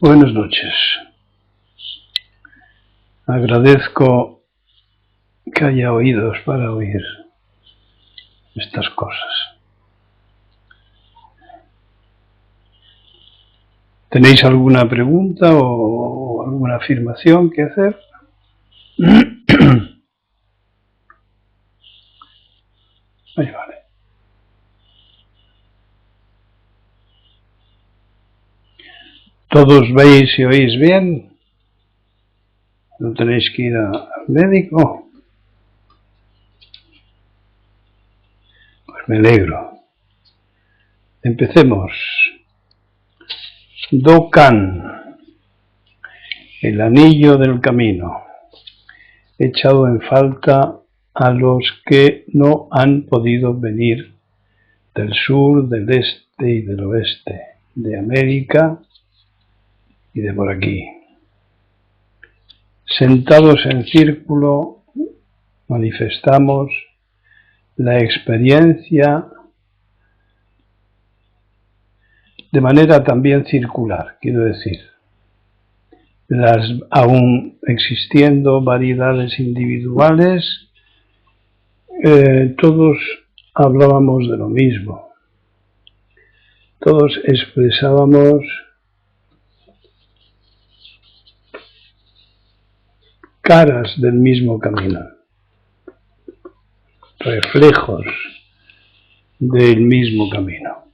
Buenas noches. Agradezco que haya oídos para oír estas cosas. ¿Tenéis alguna pregunta o alguna afirmación que hacer? Ahí vale. ¿Todos veis y oís bien? ¿No tenéis que ir al médico? Pues me alegro. Empecemos. Dokan, el anillo del camino. He echado en falta a los que no han podido venir del sur, del este y del oeste, de América y de por aquí. Sentados en círculo, manifestamos la experiencia de manera también circular, quiero decir, las aún existiendo variedades individuales, todos hablábamos de lo mismo, todos expresábamos caras del mismo camino, reflejos del mismo camino.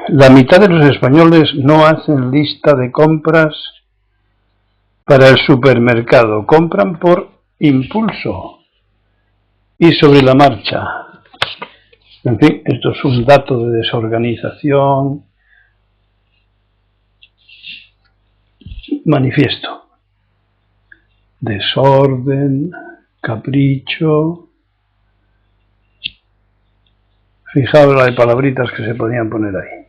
La mitad de los españoles no hacen lista de compras para el supermercado, compran por impulso y sobre la marcha. En fin, esto es un dato de desorganización manifiesto. Desorden, capricho. Fijaos la de palabritas que se podían poner ahí.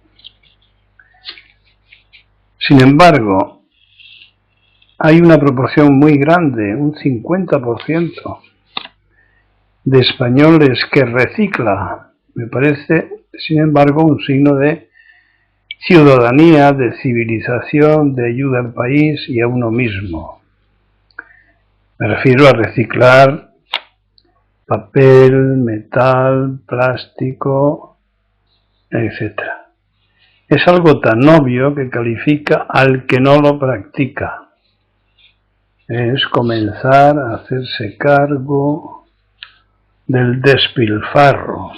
Sin embargo, hay una proporción muy grande, un 50% de españoles que recicla. Me parece, sin embargo, un signo de ciudadanía, de civilización, de ayuda al país y a uno mismo. Me refiero a reciclar papel, metal, plástico, etc. Es algo tan obvio que califica al que no lo practica. Es comenzar a hacerse cargo del despilfarro,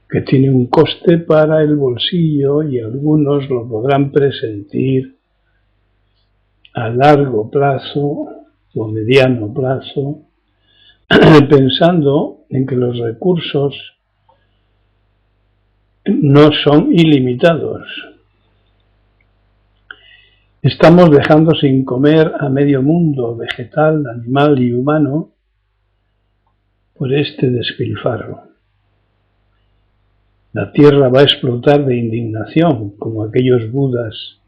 que tiene un coste para el bolsillo y algunos lo podrán presentir a largo plazo o mediano plazo, pensando en que los recursos no son ilimitados. Estamos dejando sin comer a medio mundo vegetal, animal y humano por este despilfarro. La tierra va a explotar de indignación, como aquellos budas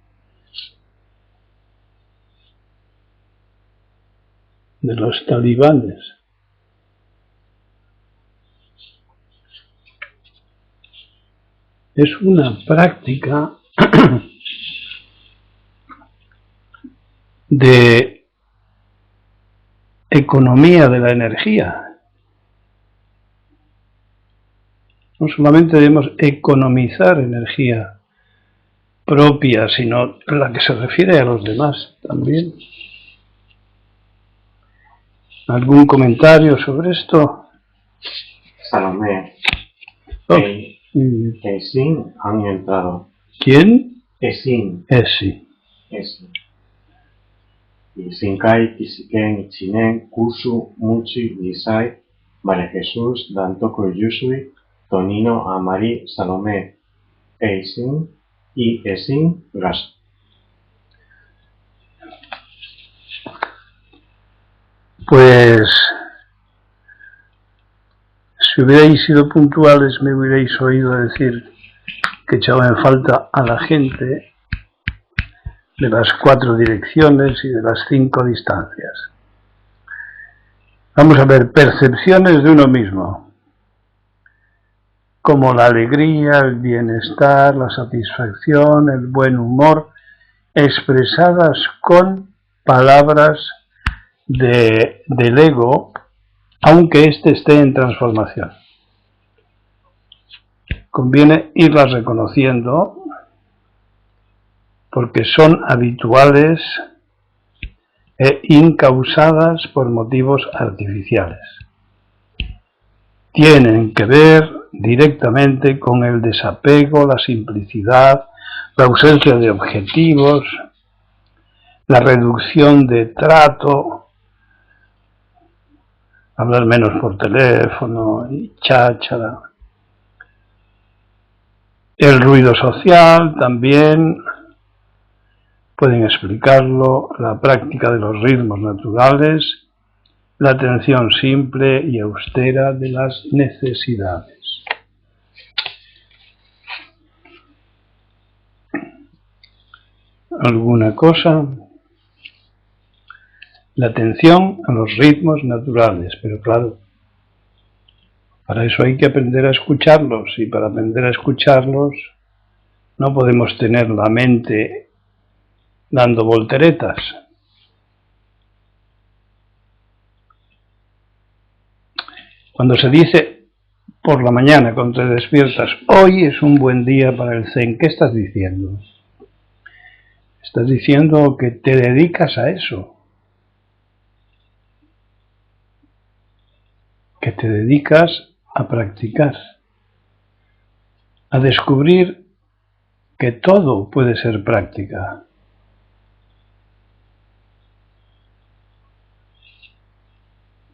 de los talibanes. Es una práctica de economía de la energía. No solamente debemos economizar energía propia, sino la que se refiere a los demás también. ¿Algún comentario sobre esto? Salomé. Esin han entrado. ¿Quién? Esin. Esi. Y Sinkai, Kisiken, Chinen, Kusu, Muchi, Lisai, María Jesús, Dantoko Yusui, Tonino, Amari, Salomé, Esin y Esin, Gas. Pues, si hubierais sido puntuales, me hubierais oído decir que echaba en falta a la gente de las 4 direcciones y de las 5 distancias. Vamos a ver, percepciones de uno mismo, como la alegría, el bienestar, la satisfacción, el buen humor, expresadas con palabras del ego, aunque éste esté en transformación. Conviene irlas reconociendo porque son habituales e incausadas por motivos artificiales. Tienen que ver directamente con el desapego, la simplicidad, la ausencia de objetivos, la reducción de trato, hablar menos por teléfono y cháchara. El ruido social también pueden explicarlo, la práctica de los ritmos naturales, la atención simple y austera de las necesidades. ¿Alguna cosa? La atención a los ritmos naturales, pero claro, para eso hay que aprender a escucharlos, y para aprender a escucharlos no podemos tener la mente dando volteretas. Cuando se dice por la mañana cuando te despiertas, hoy es un buen día para el Zen, ¿qué estás diciendo? Estás diciendo que te dedicas a eso, que te dedicas a practicar, a descubrir que todo puede ser práctica.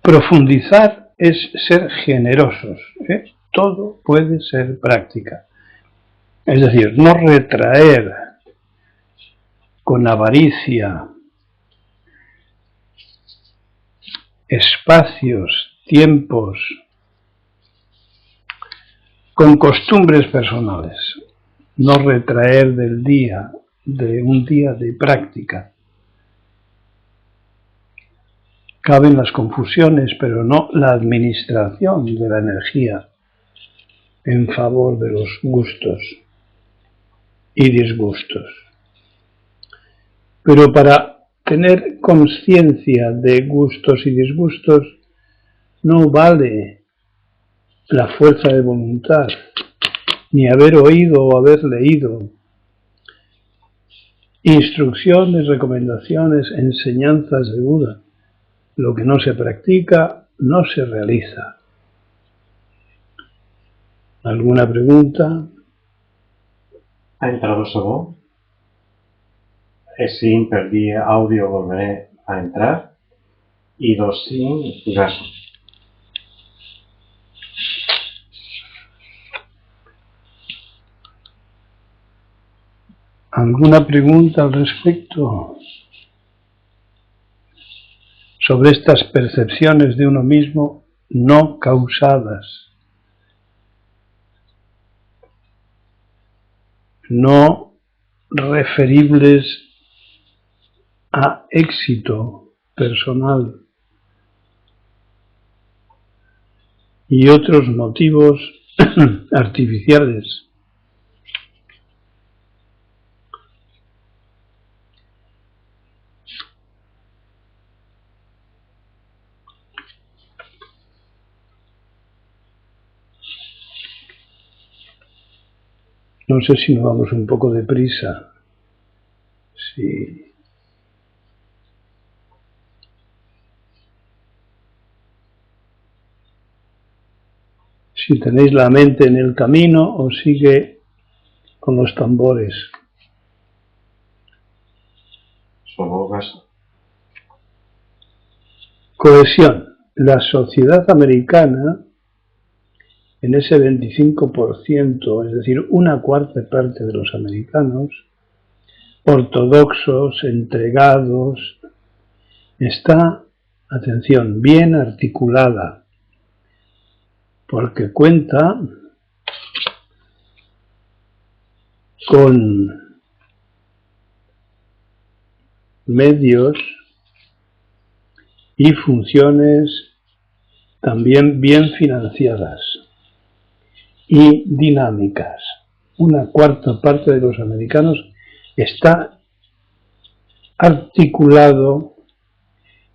Profundizar es ser generosos, ¿eh? Todo puede ser práctica. Es decir, no retraer con avaricia espacios, tiempos, con costumbres personales, no retraer de un día de práctica. Caben las confusiones, pero no la administración de la energía en favor de los gustos y disgustos. Pero para tener conciencia de gustos y disgustos no vale la fuerza de voluntad, ni haber oído o haber leído instrucciones, recomendaciones, enseñanzas de Buda. Lo que no se practica no se realiza. ¿Alguna pregunta? Ha entrado solo. Sin perdí audio, volveré a entrar. Y dos sin gasto. ¿Alguna pregunta al respecto? Sobre estas percepciones de uno mismo no causadas, no referibles a éxito personal y otros motivos artificiales. No sé si nos vamos un poco deprisa. Sí. Si tenéis la mente en el camino o sigue con los tambores. Solo gasto. Cohesión. La sociedad americana, en ese 25%, es decir, una cuarta parte de los americanos, ortodoxos, entregados, está, atención, bien articulada, porque cuenta con medios y funciones también bien financiadas y dinámicas. Una cuarta parte de los americanos está articulado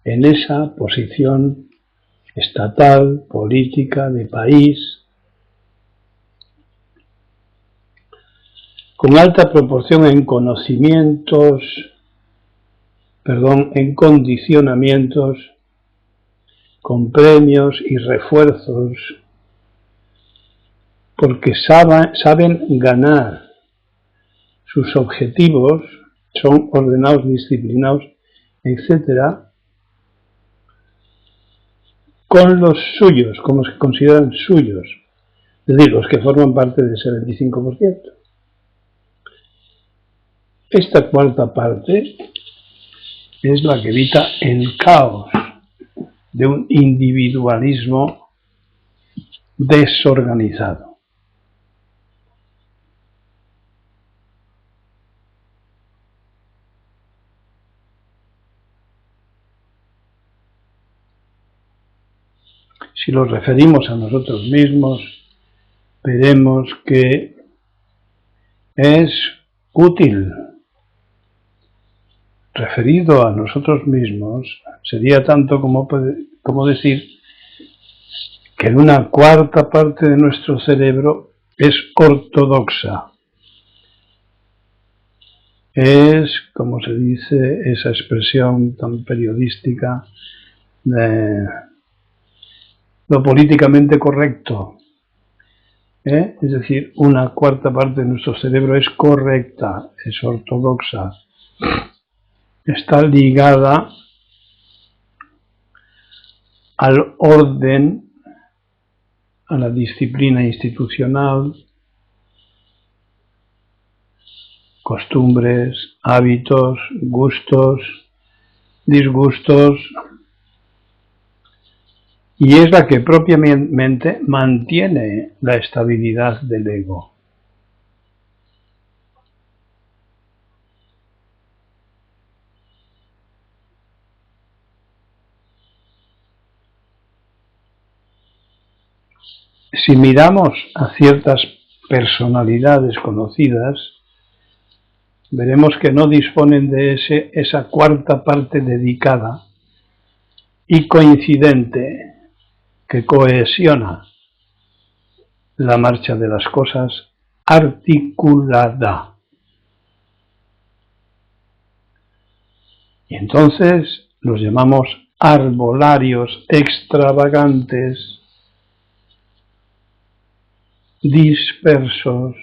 en esa posición estatal, política, de país, con alta proporción en en condicionamientos, con premios y refuerzos, porque saben ganar sus objetivos, son ordenados, disciplinados, etcétera, con los suyos, como se consideran suyos, es decir, los que forman parte del 75%. Esta cuarta parte es la que evita el caos de un individualismo desorganizado. Si lo referimos a nosotros mismos, veremos que es útil. Referido a nosotros mismos, sería tanto como decir que una cuarta parte de nuestro cerebro es ortodoxa. Es, como se dice, esa expresión tan periodística de lo políticamente correcto. Es decir, una cuarta parte de nuestro cerebro es correcta, es ortodoxa, está ligada al orden, a la disciplina institucional, costumbres, hábitos, gustos, disgustos, y es la que propiamente mantiene la estabilidad del ego. Si miramos a ciertas personalidades conocidas, veremos que no disponen de esa cuarta parte dedicada y coincidente que cohesiona la marcha de las cosas, articulada. Y entonces los llamamos arbolarios extravagantes, dispersos,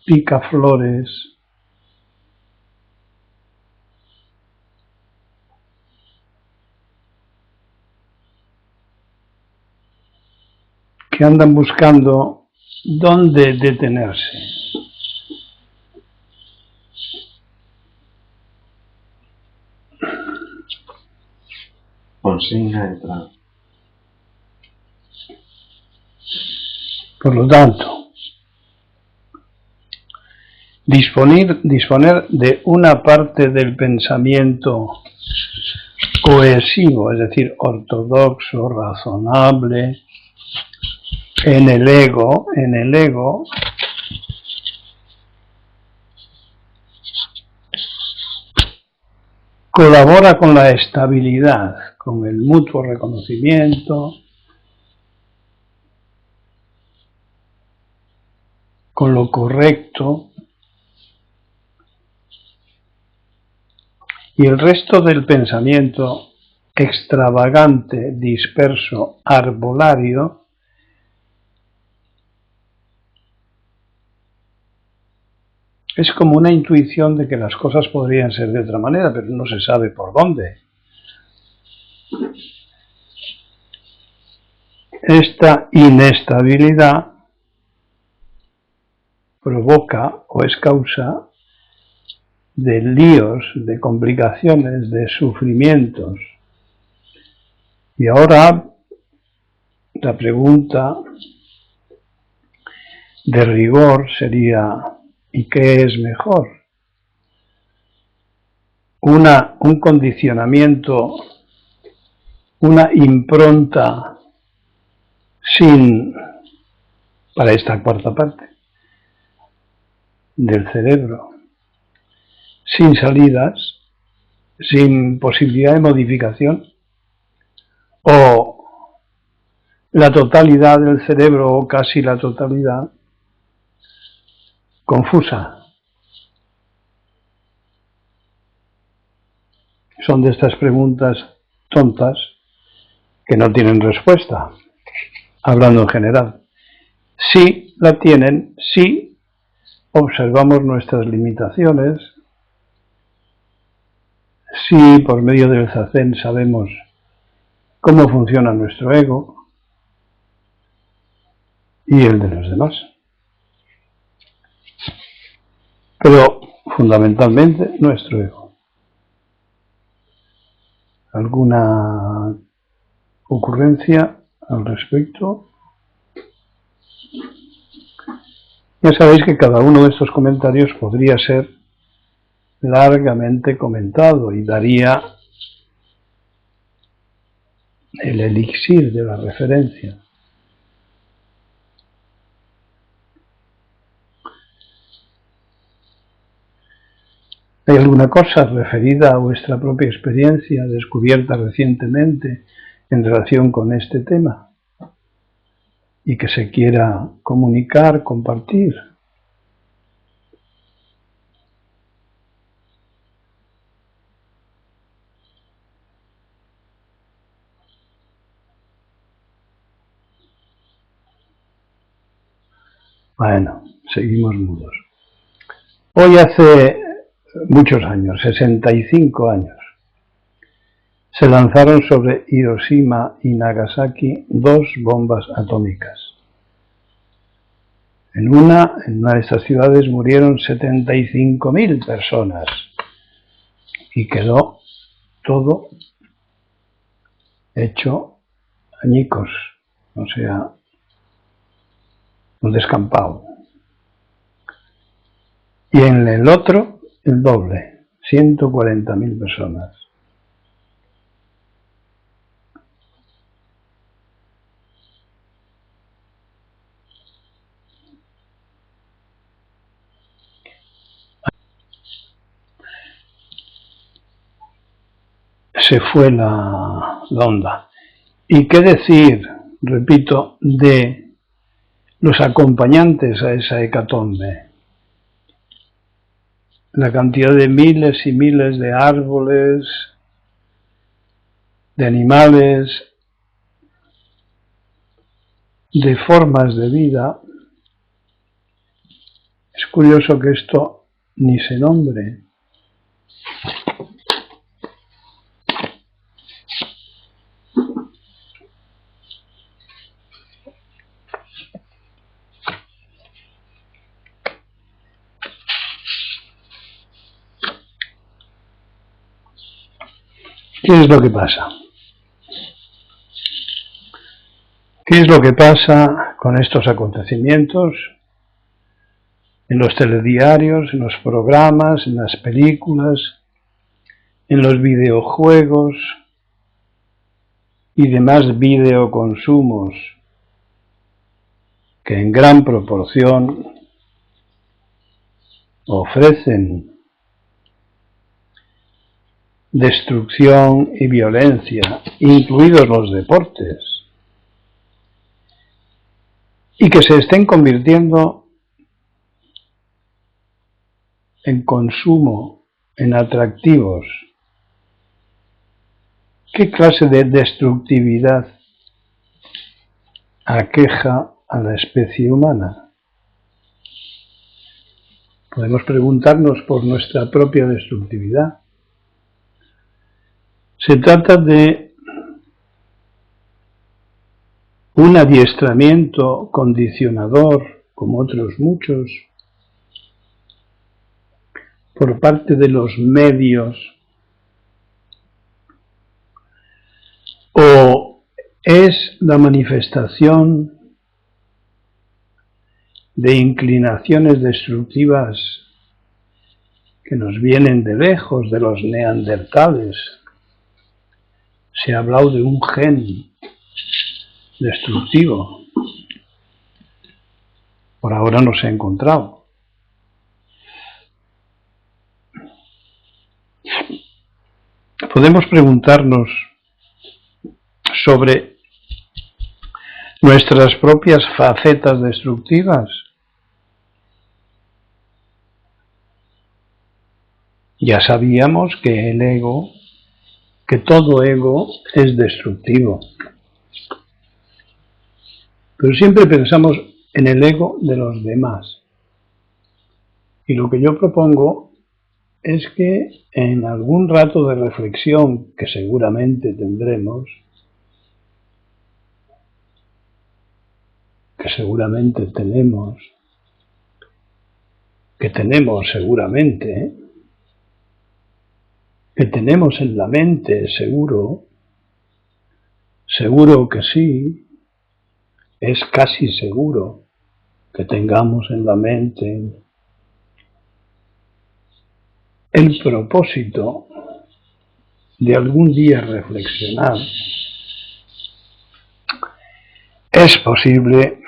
picaflores, que andan buscando dónde detenerse. Consigna entrada. Por lo tanto, disponer de una parte del pensamiento cohesivo, es decir, ortodoxo, razonable, en el ego, colabora con la estabilidad, con el mutuo reconocimiento, con lo correcto, y el resto del pensamiento extravagante, disperso, arbolario, es como una intuición de que las cosas podrían ser de otra manera, pero no se sabe por dónde. Esta inestabilidad provoca o es causa de líos, de complicaciones, de sufrimientos. Y ahora la pregunta de rigor sería: ¿y qué es mejor? Un condicionamiento, una impronta para esta cuarta parte del cerebro, sin salidas, sin posibilidad de modificación, o la totalidad del cerebro, o casi la totalidad, confusa. Son de estas preguntas tontas que no tienen respuesta, hablando en general. Sí la tienen, sí observamos nuestras limitaciones, sí por medio del zazen sabemos cómo funciona nuestro ego y el de los demás. Pero fundamentalmente nuestro ego. ¿Alguna ocurrencia al respecto? Ya sabéis que cada uno de estos comentarios podría ser largamente comentado y daría el elixir de la referencia. ¿Hay alguna cosa referida a vuestra propia experiencia descubierta recientemente en relación con este tema y que se quiera comunicar, compartir? Bueno, seguimos mudos. Hoy hace muchos años, 65 años, se lanzaron sobre Hiroshima y Nagasaki 2 bombas atómicas. En una de estas ciudades murieron 75.000 personas y quedó todo hecho añicos, o sea, un descampado. Y en el otro, el doble, 140.000 personas. Se fue la onda. ¿Y qué decir, repito, de los acompañantes a esa hecatombe? La cantidad de miles y miles de árboles, de animales, de formas de vida. Es curioso que esto ni se nombre. ¿Qué es lo que pasa? ¿Qué es lo que pasa con estos acontecimientos en los telediarios, en los programas, en las películas, en los videojuegos y demás videoconsumos que en gran proporción ofrecen destrucción y violencia, incluidos los deportes, y que se estén convirtiendo en consumo, en atractivos? ¿Qué clase de destructividad aqueja a la especie humana? Podemos preguntarnos por nuestra propia destructividad. Se trata de un adiestramiento condicionador, como otros muchos, por parte de los medios, o es la manifestación de inclinaciones destructivas que nos vienen de lejos, de los neandertales. Se ha hablado de un gen destructivo. Por ahora no se ha encontrado. Podemos preguntarnos sobre nuestras propias facetas destructivas. Ya sabíamos que el ego, que todo ego es destructivo. Pero siempre pensamos en el ego de los demás. Y lo que yo propongo es que en algún rato de reflexión que seguramente tendremos, que seguramente tenemos, que tenemos seguramente, que tenemos en la mente seguro, seguro que sí, es casi seguro que tengamos en la mente el propósito de algún día reflexionar. Es posible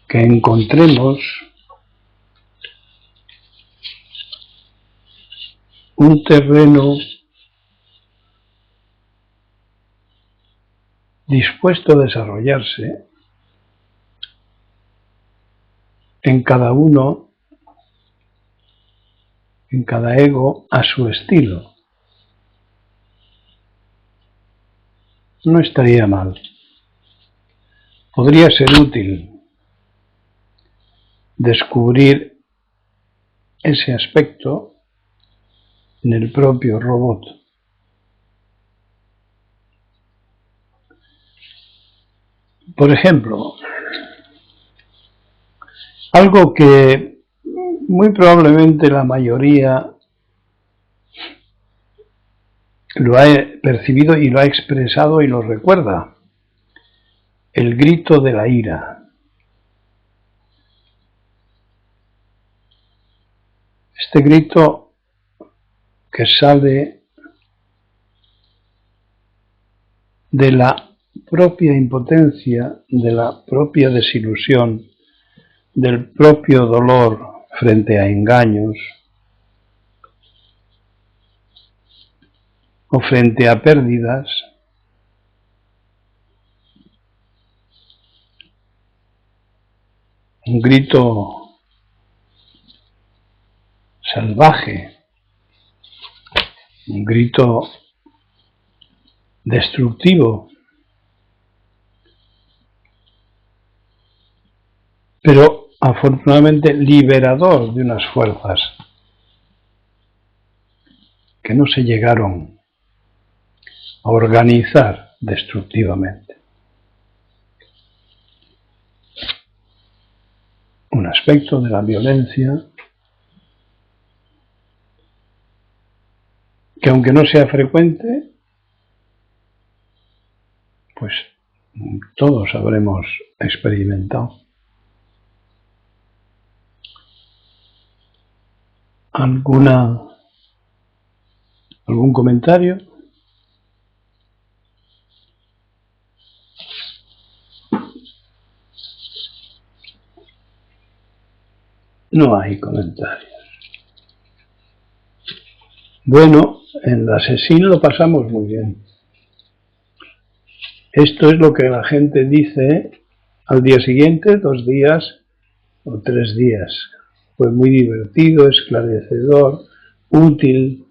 que encontremos un terreno dispuesto a desarrollarse en cada uno, en cada ego, a su estilo. No estaría mal. Podría ser útil descubrir ese aspecto en el propio robot. Por ejemplo, algo que muy probablemente la mayoría lo ha percibido y lo ha expresado y lo recuerda: el grito de la ira. Este grito que sale de la propia impotencia, de la propia desilusión, del propio dolor frente a engaños o frente a pérdidas, un grito salvaje, un grito destructivo, pero afortunadamente liberador de unas fuerzas que no se llegaron a organizar destructivamente. Un aspecto de la violencia que, aunque no sea frecuente, pues todos habremos experimentado. ¿Algún comentario? No hay comentarios. Bueno, en la sesión lo pasamos muy bien. Esto es lo que la gente dice al día siguiente, 2 días o 3 días. Fue muy divertido, esclarecedor, útil.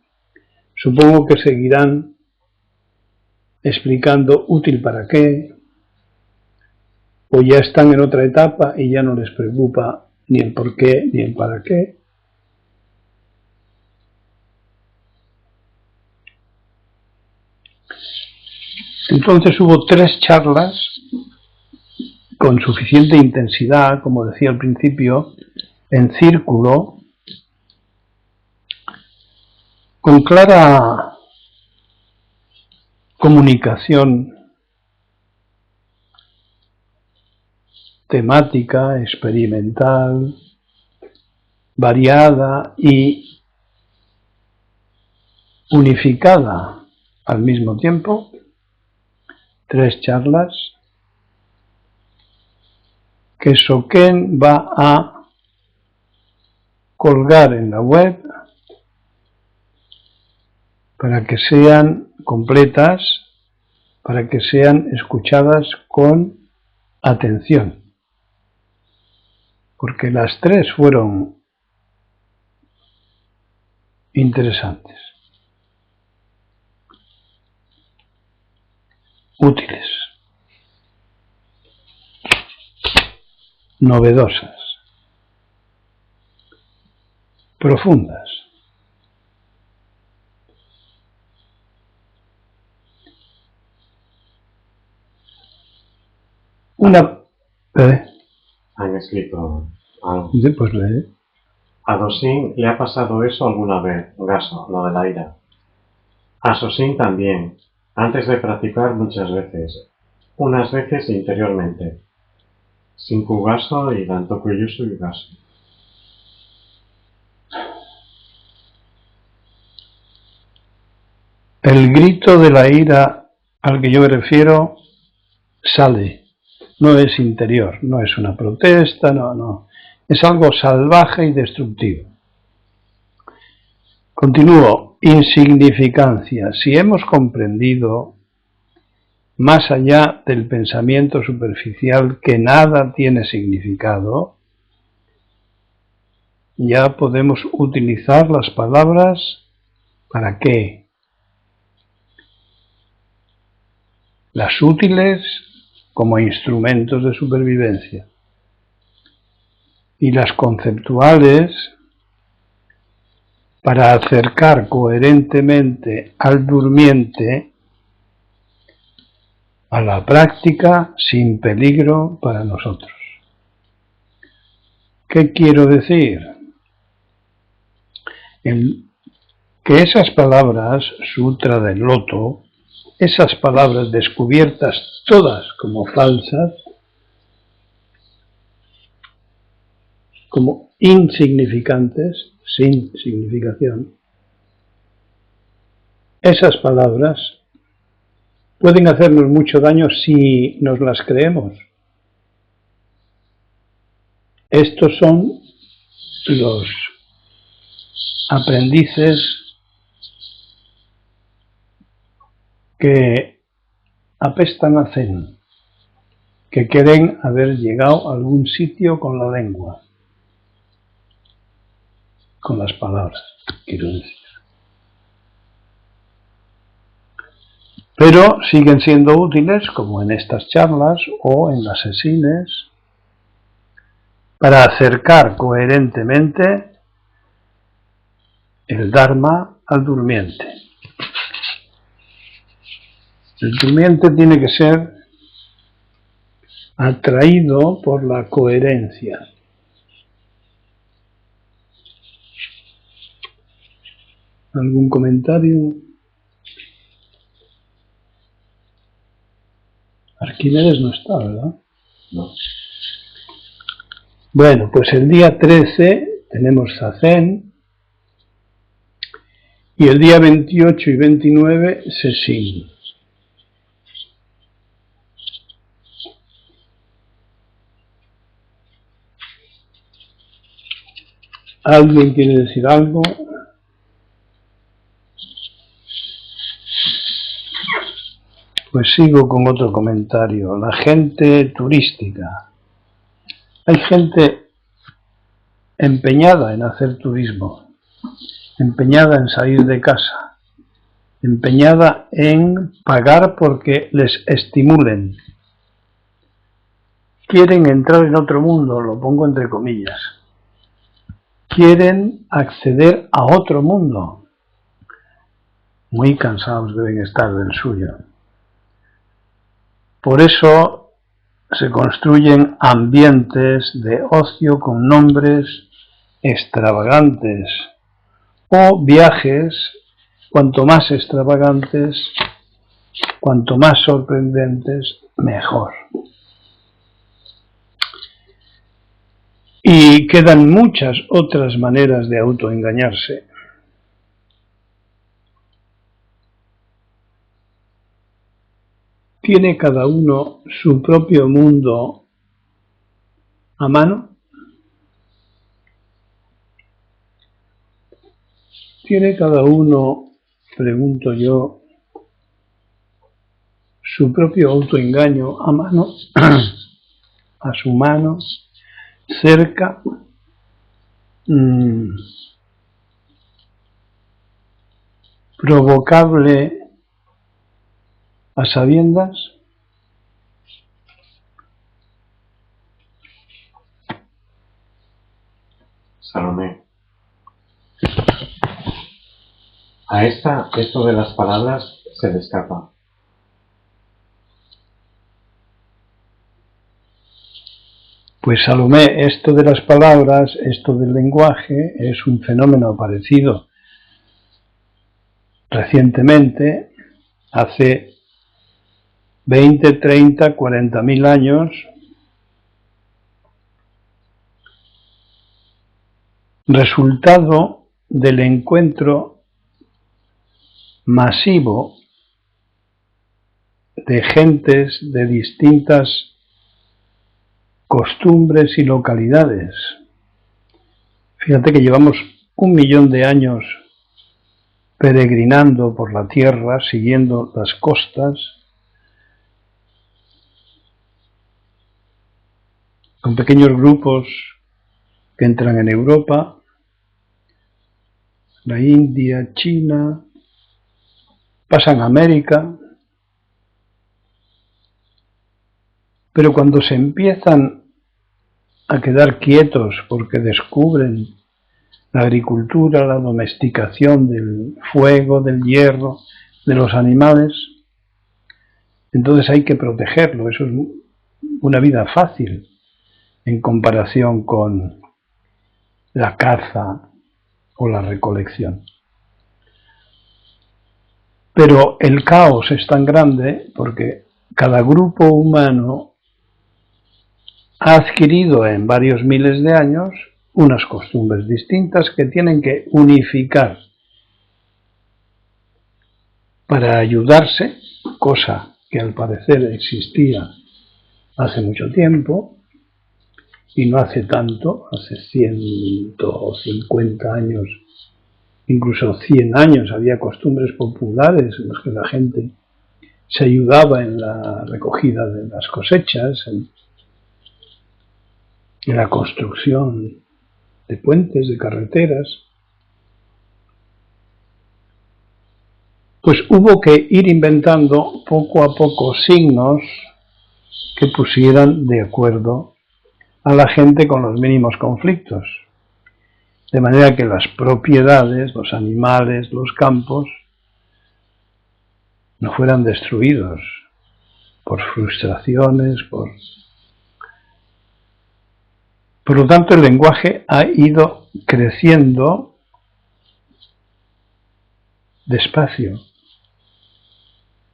Supongo que seguirán explicando útil para qué, o ya están en otra etapa y ya no les preocupa ni el por qué ni el para qué. Entonces hubo 3 charlas con suficiente intensidad, como decía al principio, en círculo, con clara comunicación temática, experimental, variada y unificada al mismo tiempo, 3 charlas que Soken va a colgar en la web para que sean completas, para que sean escuchadas con atención, porque las 3 fueron interesantes, útiles, novedosas, profundas. Han escrito algo. Pues lee. A Dosin le ha pasado eso alguna vez, Gaso, lo de la ira. A Sosin también, antes de practicar muchas veces, unas veces interiormente. Shinku Gaso y Dantoku Yusu y Gaso. El grito de la ira al que yo me refiero sale, no es interior, no es una protesta, no. Es algo salvaje y destructivo. Continúo, insignificancia. Si hemos comprendido, más allá del pensamiento superficial, que nada tiene significado, ya podemos utilizar las palabras ¿para qué? Las útiles como instrumentos de supervivencia y las conceptuales para acercar coherentemente al durmiente a la práctica sin peligro para nosotros. ¿Qué quiero decir? Que esas palabras, Sutra del Loto, esas palabras descubiertas todas como falsas, como insignificantes, sin significación, esas palabras pueden hacernos mucho daño si nos las creemos. Estos son los aprendices que apestan a zen, que quieren haber llegado a algún sitio con la lengua, con las palabras, quiero decir. Pero siguen siendo útiles, como en estas charlas o en las sesines, para acercar coherentemente el Dharma al durmiente. El durmiente tiene que ser atraído por la coherencia. ¿Algún comentario? Arquímedes no está, ¿verdad? No. Bueno, pues el día 13 tenemos Zazen y el día 28 y 29 Sesshin. ¿Alguien quiere decir algo? Pues sigo con otro comentario. La gente turística. Hay gente empeñada en hacer turismo, empeñada en salir de casa, empeñada en pagar porque les estimulen. Quieren entrar en otro mundo, lo pongo entre comillas. Quieren acceder a otro mundo. Muy cansados deben estar del suyo. Por eso se construyen ambientes de ocio con nombres extravagantes o viajes, cuanto más extravagantes, cuanto más sorprendentes, mejor. Y quedan muchas otras maneras de autoengañarse. ¿Tiene cada uno su propio mundo a mano? ¿Tiene cada uno, pregunto yo, su propio autoengaño a mano, a su mano, cerca, provocable a sabiendas? Salomé. A esta, esto de las palabras se le escapa. Pues Salomé, esto de las palabras, esto del lenguaje, es un fenómeno aparecido recientemente, hace 20, 30, 40.000 años, resultado del encuentro masivo de gentes de distintas costumbres y localidades. Fíjate que llevamos 1.000.000 de años peregrinando por la tierra, siguiendo las costas, con pequeños grupos que entran en Europa, la India, China, pasan a América, pero cuando se empiezan a quedar quietos porque descubren la agricultura, la domesticación del fuego, del hierro, de los animales, entonces hay que protegerlo. Eso es una vida fácil en comparación con la caza o la recolección. Pero el caos es tan grande porque cada grupo humano ha adquirido en varios miles de años unas costumbres distintas que tienen que unificar para ayudarse, cosa que al parecer existía hace mucho tiempo, y no hace tanto, hace 150 años, incluso 100 años, había costumbres populares en las que la gente se ayudaba en la recogida de las cosechas, en la construcción de puentes, de carreteras. Pues hubo que ir inventando poco a poco signos que pusieran de acuerdo a la gente con los mínimos conflictos, de manera que las propiedades, los animales, los campos, no fueran destruidos por frustraciones, Por lo tanto, el lenguaje ha ido creciendo despacio.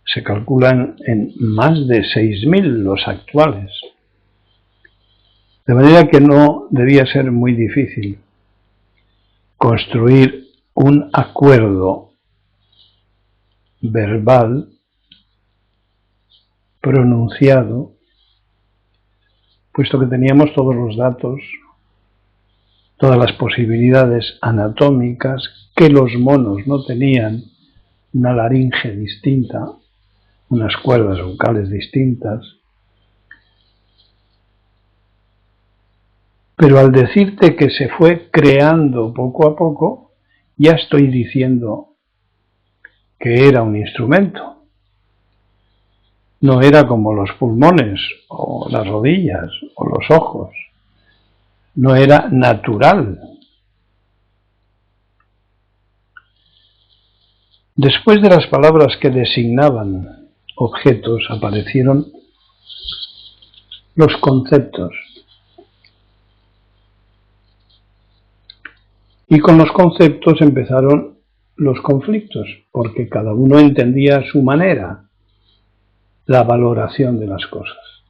Se calculan en más de 6.000 los actuales. De manera que no debía ser muy difícil construir un acuerdo verbal pronunciado, puesto que teníamos todos los datos, todas las posibilidades anatómicas, que los monos no tenían una laringe distinta, unas cuerdas vocales distintas. Pero al decirte que se fue creando poco a poco, ya estoy diciendo que era un instrumento. No era como los pulmones, o las rodillas, o los ojos. No era natural. Después de las palabras que designaban objetos, aparecieron los conceptos. Y con los conceptos empezaron los conflictos, porque cada uno entendía a su manera la valoración de las cosas.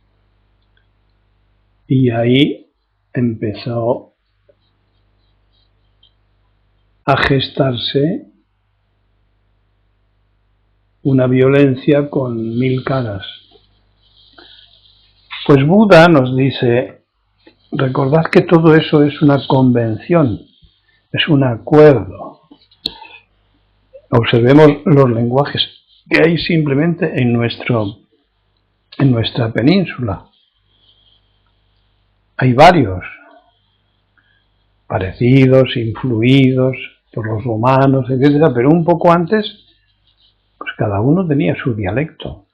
Y ahí empezó a gestarse una violencia con 1000 caras. Pues Buda nos dice, recordad que todo eso es una convención, es un acuerdo. Observemos los lenguajes que hay simplemente en nuestra península. Hay varios, parecidos, influidos por los romanos, etc. Pero un poco antes, pues cada uno tenía su dialecto.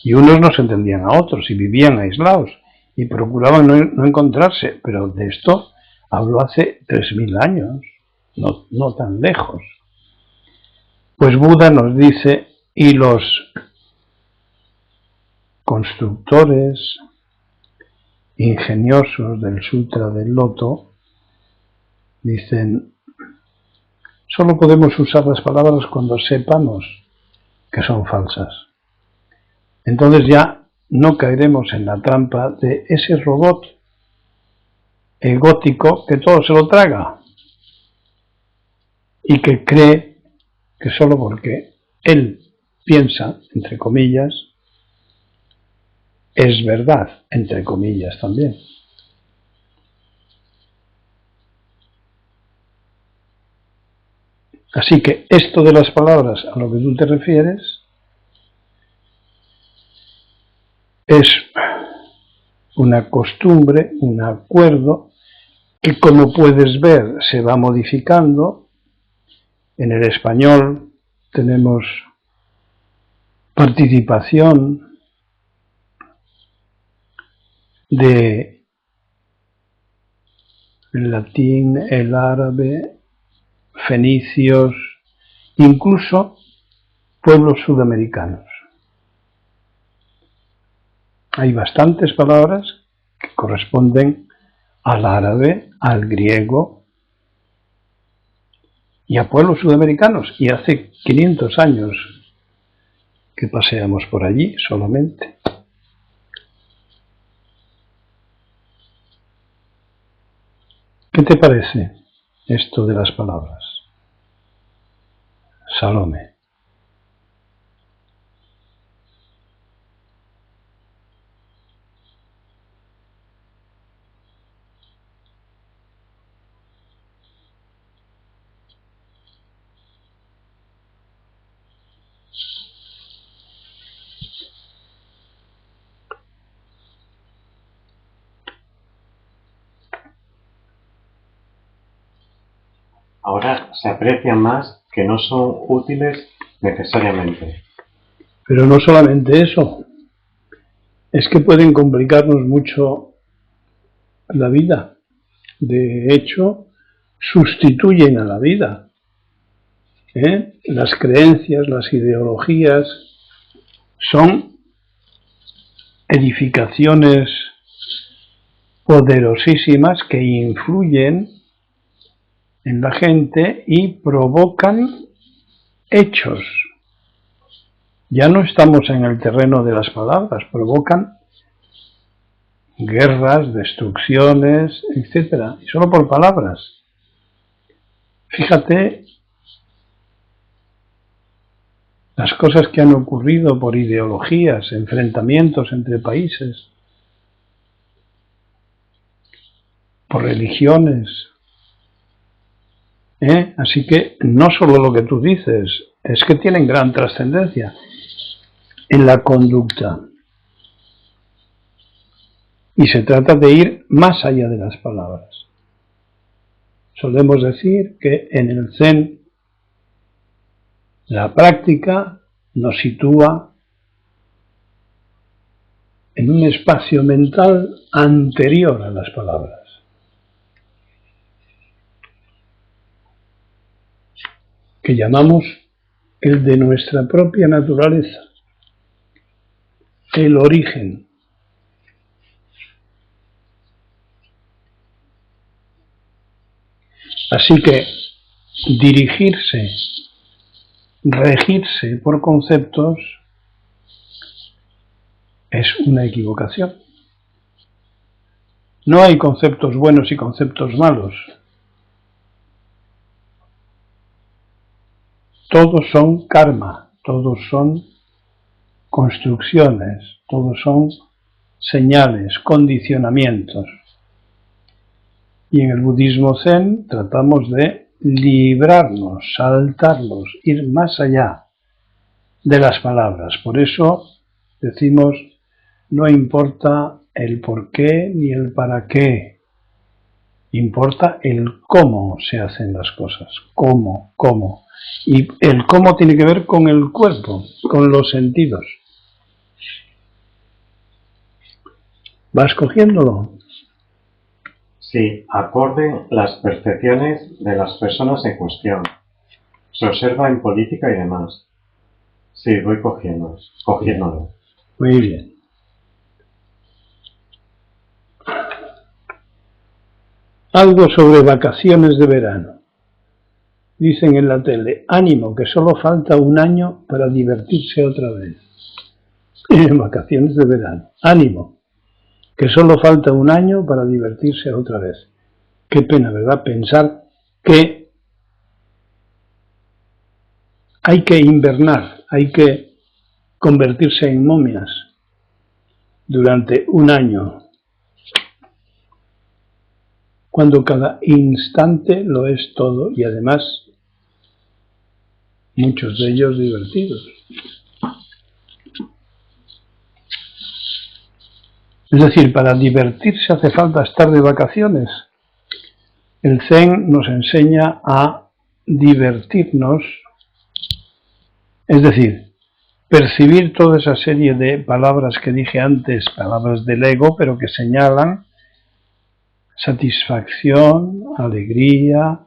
Y unos no se entendían a otros y vivían aislados y procuraban no encontrarse. Pero de esto habló hace 3000 años, no tan lejos. Pues Buda nos dice, y los constructores ingeniosos del Sutra del Loto dicen, solo podemos usar las palabras cuando sepamos que son falsas. Entonces ya no caeremos en la trampa de ese robot egótico que todo se lo traga y que cree que solo porque él piensa, entre comillas, es verdad, entre comillas también. Así que esto de las palabras a lo que tú te refieres es una costumbre, un acuerdo que, como puedes ver, se va modificando. En el español tenemos participación de el latín, el árabe, fenicios, incluso pueblos sudamericanos. Hay bastantes palabras que corresponden al árabe, al griego y a pueblos sudamericanos. Y hace 500 años que paseamos por allí solamente. ¿Qué te parece esto de las palabras, Salomé? Ahora se aprecia más que no son útiles necesariamente. Pero no solamente eso, es que pueden complicarnos mucho la vida. De hecho, sustituyen a la vida. Las creencias, las ideologías son edificaciones poderosísimas que influyen en la gente y provocan hechos. Ya no estamos en el terreno de las palabras, provocan guerras, destrucciones, etc. Y solo por palabras. Fíjate las cosas que han ocurrido por ideologías, enfrentamientos entre países, por religiones. Así que no solo lo que tú dices, es que tienen gran trascendencia en la conducta. Y se trata de ir más allá de las palabras. Solemos decir que en el Zen la práctica nos sitúa en un espacio mental anterior a las palabras. Que llamamos el de nuestra propia naturaleza, el origen. Así que dirigirse, regirse por conceptos es una equivocación. No hay conceptos buenos y conceptos malos. Todos son karma, todos son construcciones, todos son señales, condicionamientos. Y en el budismo zen tratamos de librarnos, saltarlos, ir más allá de las palabras. Por eso decimos, no importa el por qué ni el para qué, importa el cómo se hacen las cosas, cómo. Y el cómo tiene que ver con el cuerpo, con los sentidos. ¿Vas cogiéndolo? Sí, acorde las percepciones de las personas en cuestión. Se observa en política y demás. Sí, voy cogiéndolo. Muy bien. Algo sobre vacaciones de verano. Dicen en la tele, ánimo, que solo falta un año para divertirse otra vez. En vacaciones de verano. Ánimo, que solo falta un año para divertirse otra vez. Qué pena, ¿verdad? Pensar que hay que invernar, hay que convertirse en momias durante un año, cuando cada instante lo es todo y además muchos de ellos divertidos. Es decir, para divertirse hace falta estar de vacaciones. El Zen nos enseña a divertirnos, es decir, percibir toda esa serie de palabras que dije antes, palabras del ego, pero que señalan satisfacción, alegría,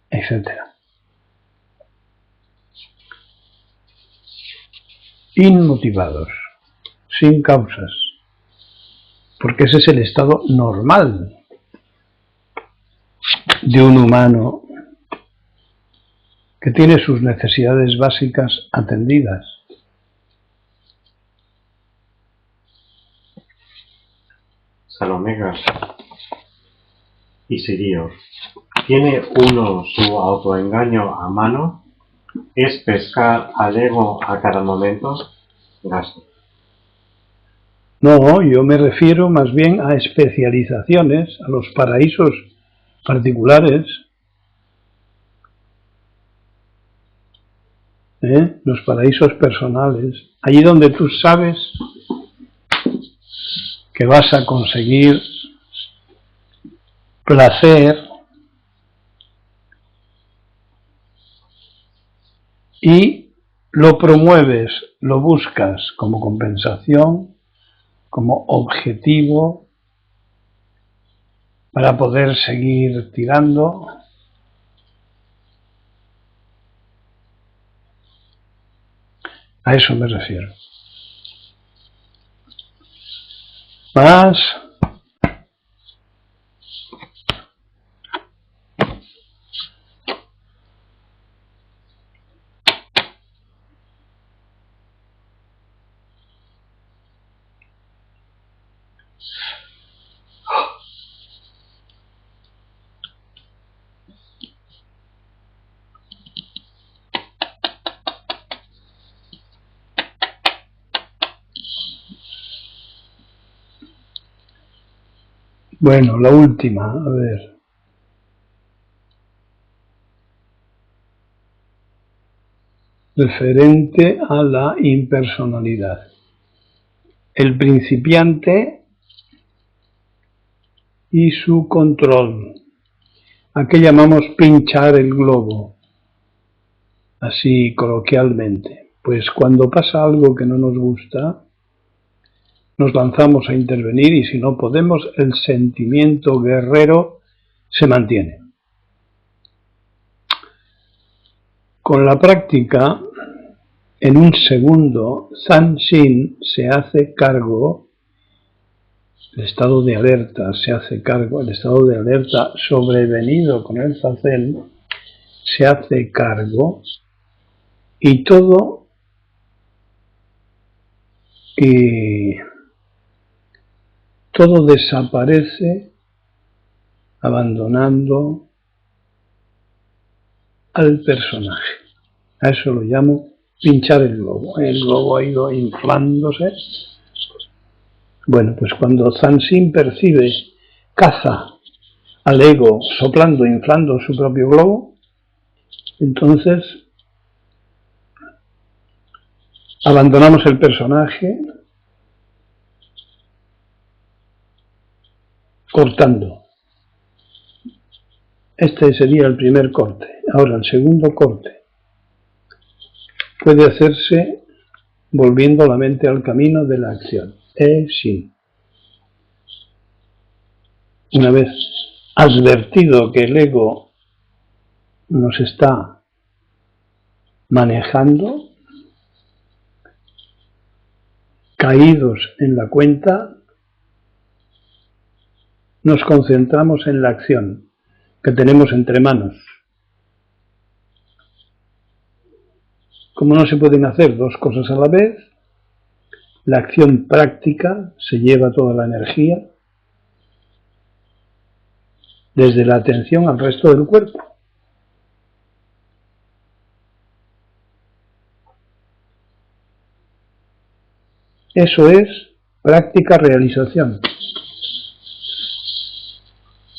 etc. Inmotivados, sin causas, porque ese es el estado normal de un humano que tiene sus necesidades básicas atendidas. Salomegas y Sirio. ¿Tiene uno su autoengaño a mano? ¿Es pescar al ego a cada momento? Gasto. No, yo me refiero más bien a especializaciones, a los paraísos particulares, los paraísos personales, allí donde tú sabes que vas a conseguir placer y lo promueves, lo buscas como compensación, como objetivo para poder seguir tirando. A eso me refiero. Más. Bueno, la última, a ver. Referente a la impersonalidad. El principiante y su control. ¿A qué llamamos pinchar el globo? Así coloquialmente. Pues cuando pasa algo que no nos gusta, nos lanzamos a intervenir y si no podemos, el sentimiento guerrero se mantiene. Con la práctica, en un segundo, Zanshin se hace cargo, el estado de alerta se hace cargo, el estado de alerta sobrevenido con el Zazen se hace cargo y todo desaparece abandonando al personaje. A eso lo llamo pinchar el globo. El globo ha ido inflándose Bueno, pues cuando Zansin percibe, caza al ego soplando, inflando su propio globo, entonces abandonamos el personaje cortando. Este sería el primer corte. Ahora, el segundo corte puede hacerse volviendo la mente al camino de la acción. Sí. Una vez advertido que el ego nos está manejando, caídos en la cuenta, nos concentramos en la acción que tenemos entre manos. Como no se pueden hacer dos cosas a la vez, la acción práctica se lleva toda la energía desde la atención al resto del cuerpo. Eso es práctica realización.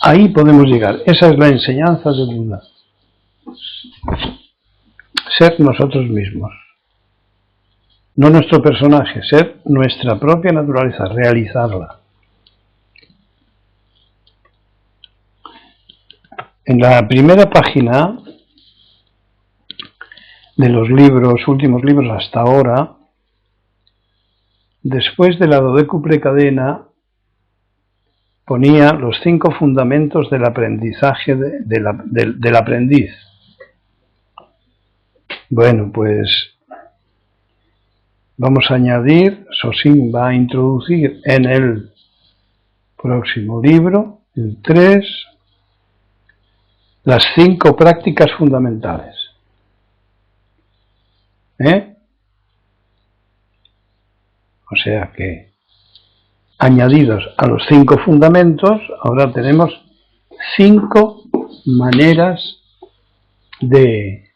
Ahí podemos llegar. Esa es la enseñanza de Buda. Ser nosotros mismos. No nuestro personaje, ser nuestra propia naturaleza, realizarla. En la primera página de los últimos libros hasta ahora, después de la dodecuple cadena, ponía los 5 fundamentos del aprendizaje del aprendiz. Bueno, pues vamos a añadir, Sosin va a introducir en el próximo libro, el 3, las 5 prácticas fundamentales. O sea que, añadidos a los 5 fundamentos, ahora tenemos 5 maneras de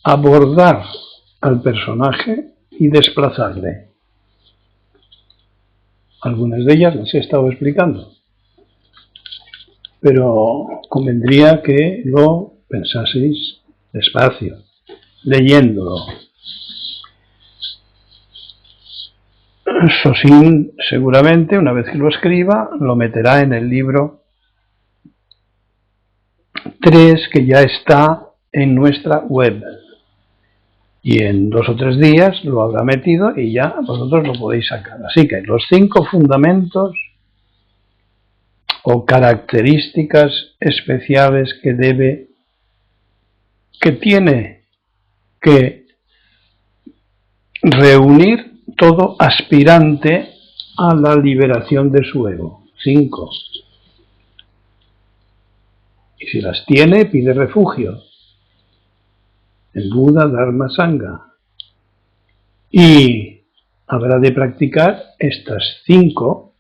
abordar al personaje y desplazarle. Algunas de ellas las he estado explicando, pero convendría que lo pensaseis despacio, leyéndolo. Sosin seguramente, una vez que lo escriba, lo meterá en el libro 3, que ya está en nuestra web. Y en 2 o 3 días lo habrá metido y ya vosotros lo podéis sacar. Así que los 5 fundamentos o características especiales que tiene que reunir todo aspirante a la liberación de su ego. 5. Y si las tiene, pide refugio en Buda, Dharma, Sangha. Y habrá de practicar estas 5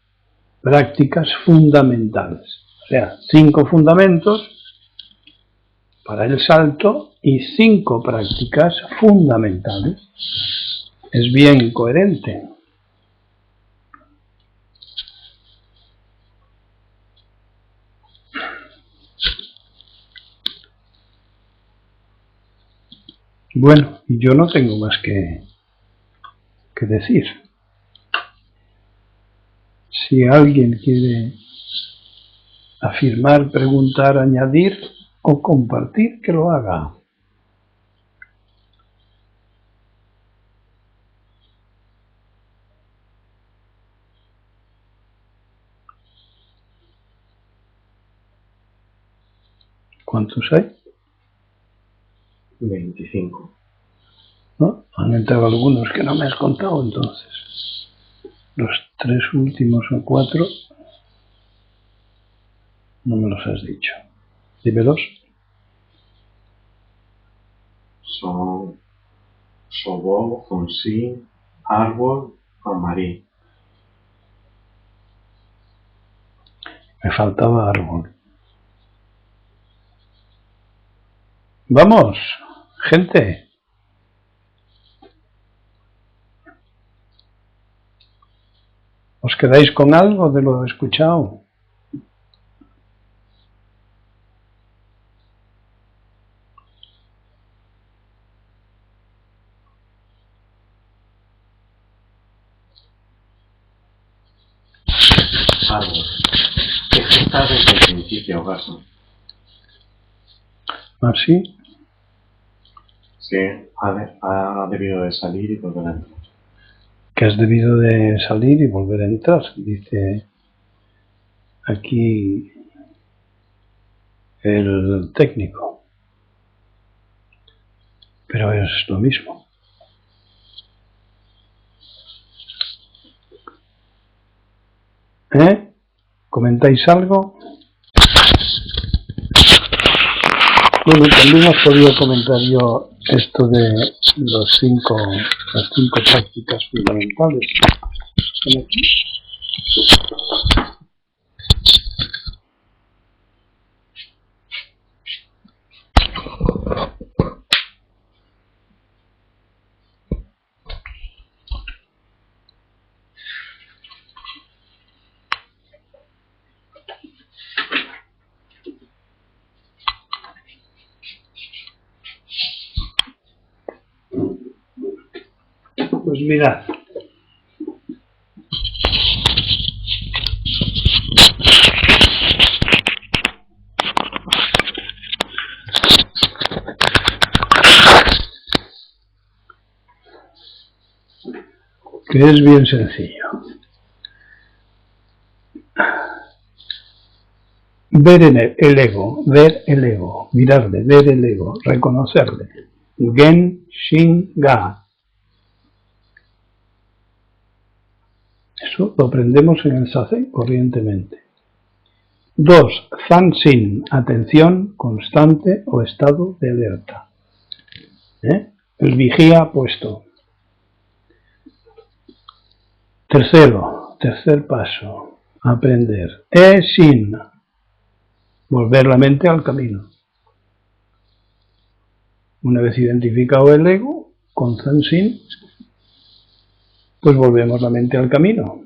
prácticas fundamentales. O sea, 5 fundamentos para el salto y 5 prácticas fundamentales. Es bien coherente. Bueno, yo no tengo más que decir. Si alguien quiere afirmar, preguntar, añadir o compartir, que lo haga. ¿Cuántos hay? 25. ¿No? Han entrado algunos que no me has contado entonces. Los 3 últimos o 4 no me los has dicho. Dímelos. Son Sobó, Zonsin, Árbol, Amarí. Me faltaba árbol. Vamos, gente. ¿Os quedáis con algo de lo escuchado? Algo. Esto está desde el principio, Gaso. ¿Así? Sí, ha debido de salir y volver a entrar. Que has debido de salir y volver a entrar, dice aquí el técnico. Pero es lo mismo. ¿Comentáis algo? Bueno, también os podía comentar yo esto de las cinco prácticas fundamentales. ¿Ven aquí? Pues mirad. Que es bien sencillo. Ver el ego, mirarle, ver el ego, reconocerle. Gen, Shin, Ga. Eso lo aprendemos en el Zazen corrientemente. 2. Zan Sin, atención constante o estado de alerta. El vigía puesto. Tercer paso, aprender. Sin, volver la mente al camino. Una vez identificado el ego con Zan Sin, pues volvemos la mente al camino,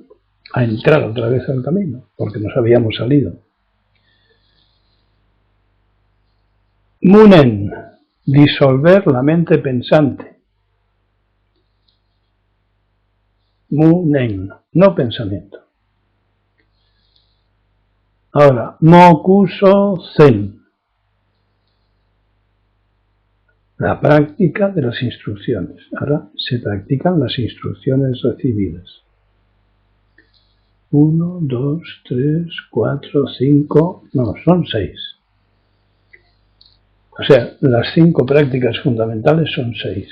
a entrar otra vez al camino, porque nos habíamos salido. Munen, disolver la mente pensante. Munen, no pensamiento. Ahora, Mokuso Zen, la práctica de las instrucciones. Ahora se practican las instrucciones recibidas. 1, 2, 3, 4, 5, no, son 6. O sea, las 5 prácticas fundamentales son 6.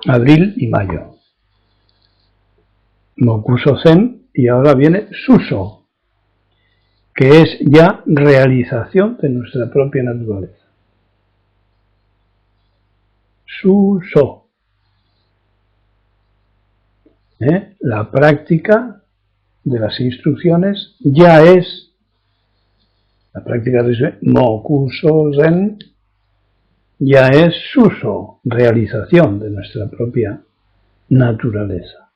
Abril y mayo. Mokuso Zen, y ahora viene Suso, que es ya realización de nuestra propia naturaleza. Suso. La práctica de las instrucciones ya es la práctica de Mokuso Zen, ya es Suso, realización de nuestra propia naturaleza.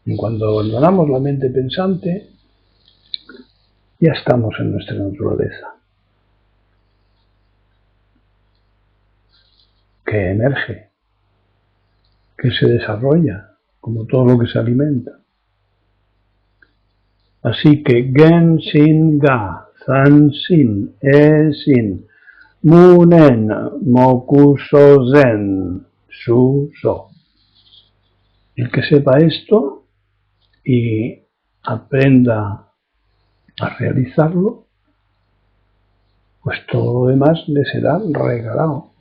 En cuanto abandonamos la mente pensante, ya estamos en nuestra naturaleza, que emerge, que se desarrolla, como todo lo que se alimenta. Así que Gen Shin Ga, Zan Sin, Sin, Munen, Mokuso Zen, Suso. El que sepa esto y aprenda a realizarlo, pues todo lo demás le será regalado.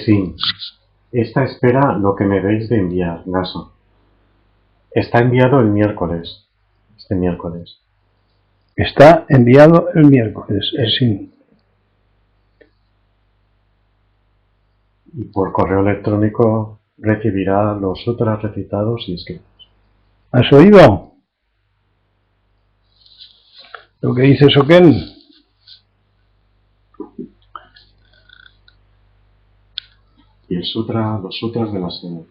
Sin. Esta espera lo que me veis de enviar, Gaso. Está enviado el miércoles. Este miércoles. Está enviado el miércoles, sí. Y por correo electrónico recibirá los sutras recitados y escritos. ¿Has oído lo que dice Soken? y el sutra, los sutras de la Señora.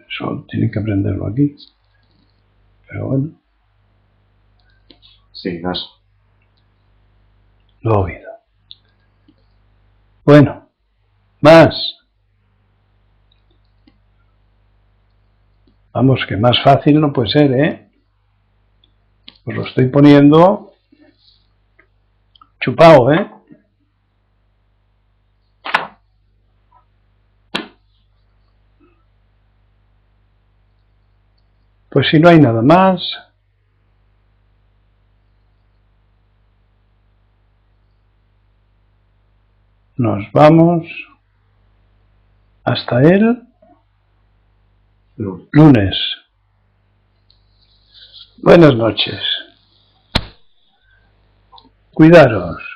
Eso tiene que aprenderlo aquí. Pero bueno, Sí, Gaso. lo he oído. Bueno, más. Vamos, que más fácil no puede ser, ¿eh? Os lo estoy poniendo chupado, ¿eh? Pues si no hay nada más, nos vamos hasta el lunes. Buenas noches. Cuidaros.